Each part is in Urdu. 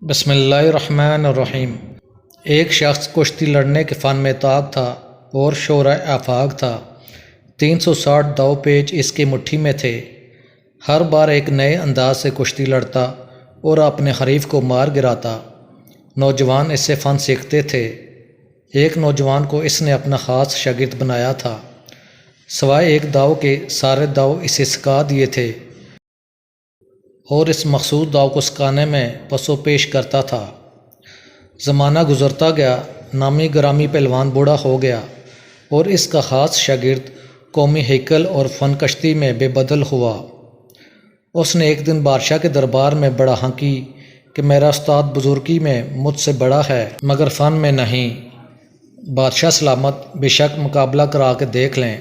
بسم اللہ الرحمن الرحیم۔ ایک شخص کشتی لڑنے کے فن میں طاق تھا اور شعرۂ آفاق تھا۔ 360 داؤ پیچ اس کی مٹھی میں تھے۔ ہر بار ایک نئے انداز سے کشتی لڑتا اور اپنے حریف کو مار گراتا۔ نوجوان اس سے فن سیکھتے تھے۔ ایک نوجوان کو اس نے اپنا خاص شاگرد بنایا تھا۔ سوائے ایک داؤ کے سارے داؤ اسے سکھا دیے تھے اور اس مخصوص داؤ کو سکھانے میں پس و پیش کرتا تھا۔ زمانہ گزرتا گیا، نامی گرامی پہلوان بوڑھا ہو گیا اور اس کا خاص شاگرد قومی ہیکل اور فن کشتی میں بے بدل ہوا۔ اس نے ایک دن بادشاہ کے دربار میں بڑا ہنکی کہ میرا استاد بزرگی میں مجھ سے بڑا ہے مگر فن میں نہیں۔ بادشاہ سلامت، بے شک مقابلہ کرا کے دیکھ لیں۔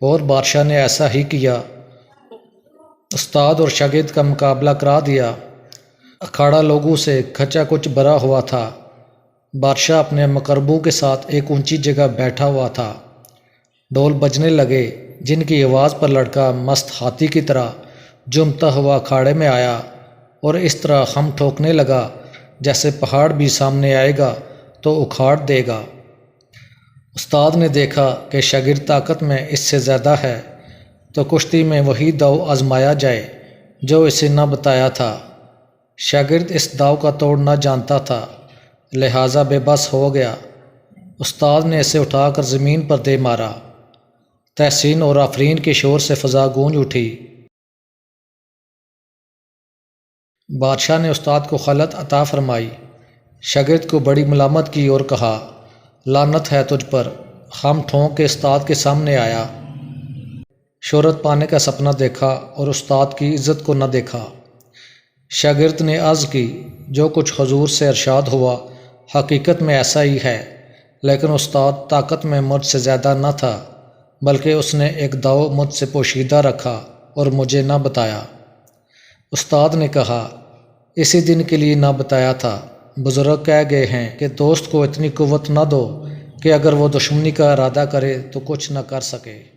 اور بادشاہ نے ایسا ہی کیا۔ استاد اور شاگرد کا مقابلہ کرا دیا۔ اکھاڑا لوگوں سے کھچا کچ بھرا ہوا تھا۔ بادشاہ اپنے مقربوں کے ساتھ ایک اونچی جگہ بیٹھا ہوا تھا۔ ڈھول بجنے لگے، جن کی آواز پر لڑکا مست ہاتھی کی طرح جھومتا ہوا اکھاڑے میں آیا اور اس طرح خم ٹھوکنے لگا جیسے پہاڑ بھی سامنے آئے گا تو اکھاڑ دے گا۔ استاد نے دیکھا کہ شاگرد طاقت میں اس سے زیادہ ہے تو کشتی میں وہی داؤ آزمایا جائے جو اسے نہ بتایا تھا۔ شاگرد اس داؤ کا توڑ نہ جانتا تھا، لہٰذا بے بس ہو گیا۔ استاد نے اسے اٹھا کر زمین پر دے مارا۔ تحسین اور آفرین کے شور سے فضا گونج اٹھی۔ بادشاہ نے استاد کو خلعت عطا فرمائی۔ شاگرد کو بڑی ملامت کی اور کہا، لعنت ہے تجھ پر۔ خم ٹھونک کے استاد کے سامنے آیا۔ شہرت پانے کا سپنا دیکھا اور استاد کی عزت کو نہ دیکھا۔ شاگرد نے عرض کی، جو کچھ حضور سے ارشاد ہوا حقیقت میں ایسا ہی ہے، لیکن استاد طاقت میں مجھ سے زیادہ نہ تھا بلکہ اس نے ایک داؤ مجھ سے پوشیدہ رکھا اور مجھے نہ بتایا۔ استاد نے کہا، اسی دن کے لیے نہ بتایا تھا۔ بزرگ کہہ گئے ہیں کہ دوست کو اتنی قوت نہ دو کہ اگر وہ دشمنی کا ارادہ کرے تو کچھ نہ کر سکے۔